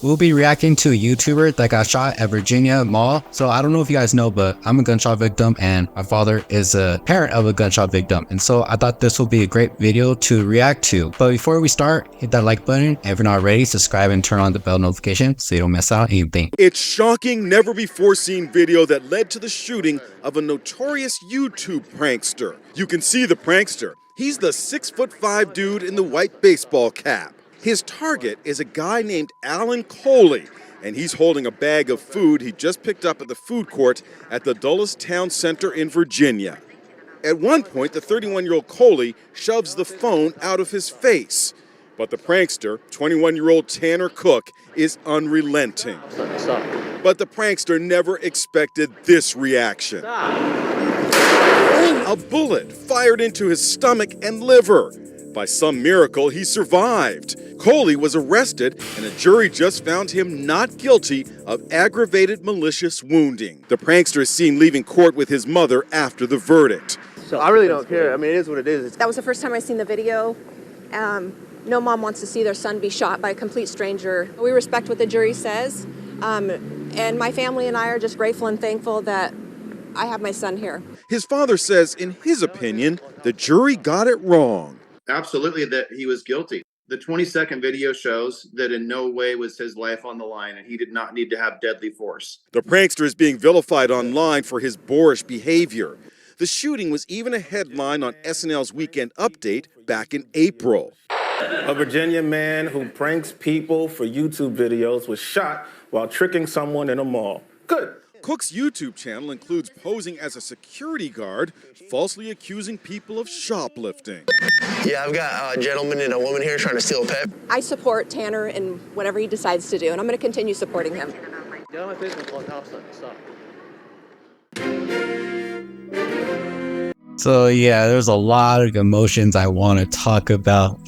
we'll be reacting to a YouTuber that got shot at Virginia Mall. So I don't know if you guys know, but I'm a gunshot victim and my father is a parent of a gunshot victim. And so I thought this will be a great video to react to. But before we start, hit that like button. And if you're not already, subscribe and turn on the bell notification so you don't miss out anything. It's shocking, never before seen video that led to the shooting of a notorious YouTube prankster. You can see the prankster. He's the 6'5" dude in the white baseball cap. His target is a guy named Alan Coley, and he's holding a bag of food he just picked up at the food court at the Dulles Town Center in Virginia. At one point, the 31-year-old Coley shoves the phone out of his face. But the prankster, 21-year-old Tanner Cook, is unrelenting. But the prankster never expected this reaction. A bullet fired into his stomach and liver. By some miracle, he survived. Coley was arrested, and a jury just found him not guilty of aggravated malicious wounding. The prankster is seen leaving court with his mother after the verdict. So I really don't care. I mean, it is what it is. That was the first time I seen the video. No mom wants to see their son be shot by a complete stranger. We respect what the jury says, and my family and I are just grateful and thankful that I have my son here. His father says, in his opinion, the jury got it wrong. Absolutely, that he was guilty. The 20-second video shows that in no way was his life on the line, and he did not need to have deadly force. The prankster is being vilified online for his boorish behavior. The shooting was even a headline on SNL's Weekend Update back in April. A Virginia man who pranks people for YouTube videos was shot while tricking someone in a mall. Good. Cook's YouTube channel includes posing as a security guard, falsely accusing people of shoplifting. Yeah, I've got a gentleman and a woman here trying to steal a pet. I support Tanner in whatever he decides to do, and I'm going to continue supporting him. Get on my face and call the cops. Stop. So yeah, there's a lot of emotions I want to talk about.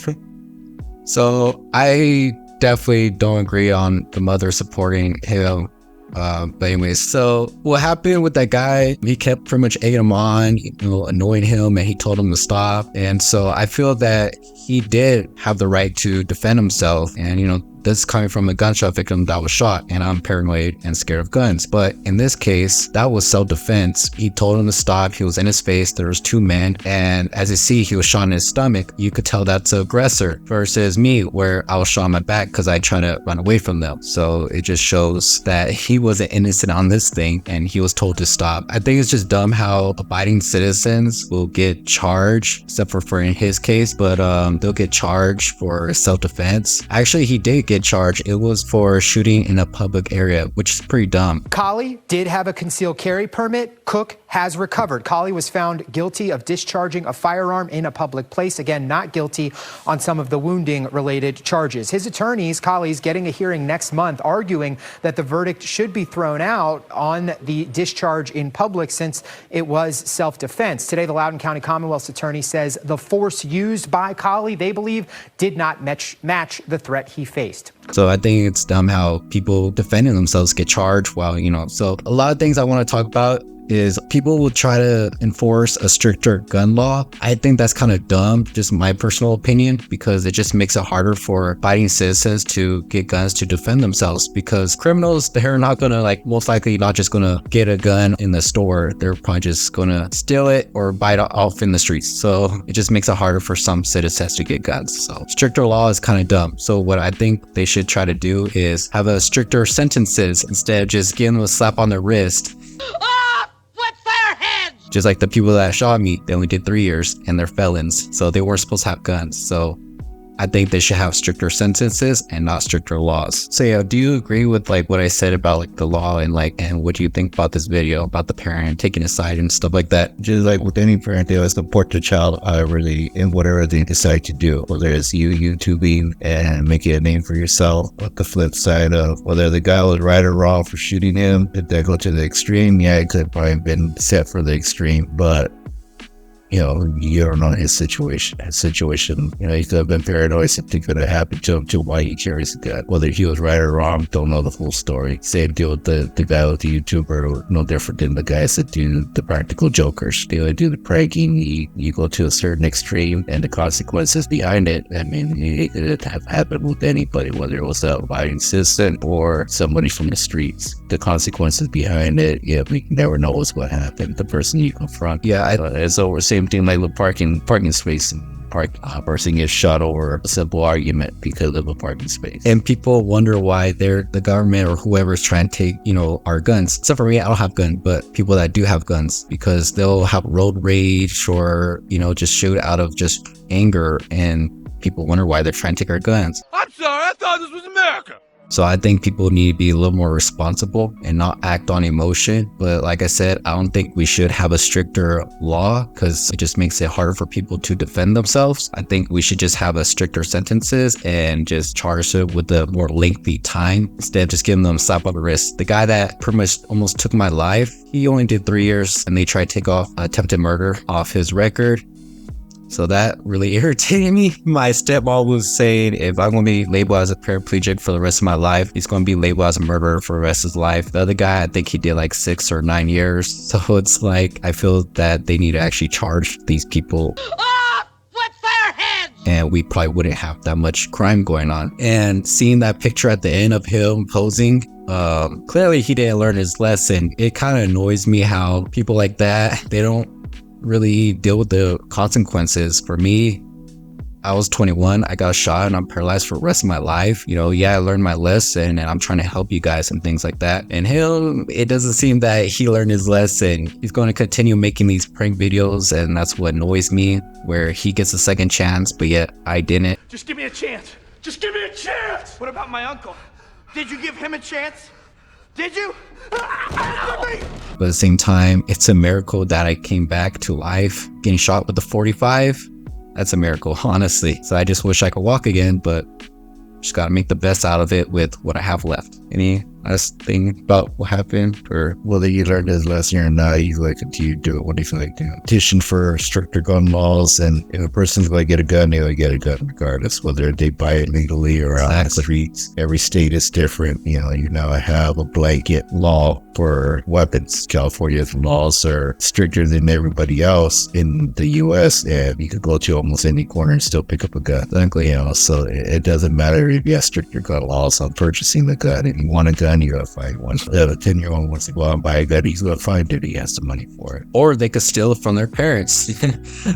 So I definitely don't agree on the mother supporting him. But anyways, so what happened with that guy, he kept pretty much egging him on, annoying him, and he told him to stop. And so I feel that he did have the right to defend himself. And, this is coming from a gunshot victim that was shot, and I'm paranoid and scared of guns. But in this case, that was self-defense. He told him to stop. He was in his face. There was two men. And as you see, he was shot in his stomach. You could tell that's the aggressor versus me, where I was shot in my back because I tried to run away from them. So it just shows that he wasn't innocent on this thing, and he was told to stop. I think it's just dumb how abiding citizens will get charged, except for in his case, but they'll get charged for self-defense. Actually, he did get charged. It was for shooting in a public area, which is pretty dumb. Collie did have a concealed carry permit. Cook has recovered. Collie was found guilty of discharging a firearm in a public place. Again, not guilty on some of the wounding related charges. His attorneys, Collie's, getting a hearing next month, arguing that the verdict should be thrown out on the discharge in public since it was self-defense. Today, the Loudoun County Commonwealth's attorney says the force used by Collie, they believe, did not match the threat he faced. So I think it's dumb how people defending themselves get charged while, so a lot of things I want to talk about is people will try to enforce a stricter gun law. I think that's kind of dumb, just my personal opinion, because it just makes it harder for abiding citizens to get guns to defend themselves, because criminals, they're not gonna most likely not just gonna get a gun in the store. They're probably just gonna steal it or buy it off in the streets. So it just makes it harder for some citizens to get guns. So stricter law is kind of dumb. So what I think they should try to do is have a stricter sentences instead of just giving them a slap on the wrist. Just like the people that shot me, they only did 3 years and they're felons. So they weren't supposed to have guns. So I think they should have stricter sentences and not stricter laws. So yeah, do you agree with what I said about the law and what do you think about this video about the parent taking a side and stuff like that? Just like with any parent, they always support the child really in whatever they decide to do, whether it's YouTubing and making a name for yourself. But the flip side of whether the guy was right or wrong for shooting him, did that go to the extreme? Yeah, it could have probably been set for the extreme, but you know, you don't know his situation. You know, he could have been paranoid. Something could have happened to him to why he carries a gun. Whether he was right or wrong, don't know the full story. Same deal with the guy with the YouTuber, no different than the guys that do the practical jokers. They do the pranking. You go to a certain extreme, and the consequences behind it. I mean, it could have happened with anybody, whether it was a buying assistant or somebody from the streets. The consequences behind it, yeah, we never know what's what happened. The person you confront. Yeah, it's over. Same thing like with parking space. Person gets shot over a simple argument because of a parking space. and people wonder why the government or whoever's trying to take, you know, our guns. Except for me, I don't have guns, but people that do have guns, because they'll have road rage or, you know, just shoot out of just anger, and people wonder why they're trying to take our guns. I'm sorry, I thought this was America. So I think people need to be a little more responsible and not act on emotion. But like I said, I don't think we should have a stricter law, because it just makes it harder for people to defend themselves. I think we should just have a stricter sentences and just charge it with a more lengthy time instead of just giving them a slap on the wrist. The guy that pretty much almost took my life, he only did 3 years, and they tried to take off attempted murder off his record. So that really irritated me. My stepmom was saying if I'm going to be labeled as a paraplegic for the rest of my life, he's going to be labeled as a murderer for the rest of his life. The other guy, I think he did like 6 or 9 years. So it's like, I feel that they need to actually charge these people. With their heads! And we probably wouldn't have that much crime going on. And seeing that picture at the end of him posing, clearly he didn't learn his lesson. It kind of annoys me how people like that, they don't really deal with the consequences. For me, I was 21, I got shot, and I'm paralyzed for the rest of my life. You know, yeah, I learned my lesson, and I'm trying to help you guys and things like that. And him, it doesn't seem that he learned his lesson. He's going to continue making these prank videos, and that's what annoys me, where he gets a second chance, but yet I didn't. Just give me a chance. Just give me a chance. What about my uncle? Did you give him a chance? Did you? But at the same time, it's a miracle that I came back to life. Getting shot with the 45, that's a miracle, honestly. So I just wish I could walk again, but just gotta make the best out of it with what I have left. Any last thing about what happened? Or Whether you learned his lesson or not, you like continue to do it. What do you feel like doing? Petition for stricter gun laws, and if a person's going to get a gun, they will get a gun regardless, whether they buy it legally or on the streets. Every state is different. You know, you now have a blanket law for weapons. California's laws are stricter than everybody else in the U.S., and you could go to almost any corner and still pick up a gun. Exactly. You know, so it doesn't matter if you have stricter gun laws on purchasing the gun. If you want a gun, you gotta find one. If a 10-year-old wants to go out and buy a gun, he's gonna find it. He has the money for it. or they could steal it from their parents.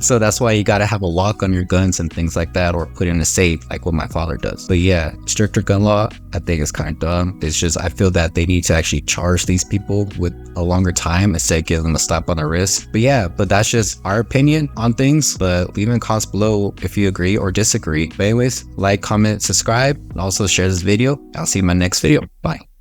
So that's why you gotta have a lock on your guns and things like that, or put it in a safe like what my father does. But yeah, stricter gun law, I think is kind of dumb. It's just, I feel that they need to actually charge these people with a longer time instead of giving them a slap on the wrist. But yeah, but that's just our opinion on things. But leave in the comments below if you agree or disagree. But anyways, like, comment, subscribe, and also share this video. I'll see you in my next video. Bye.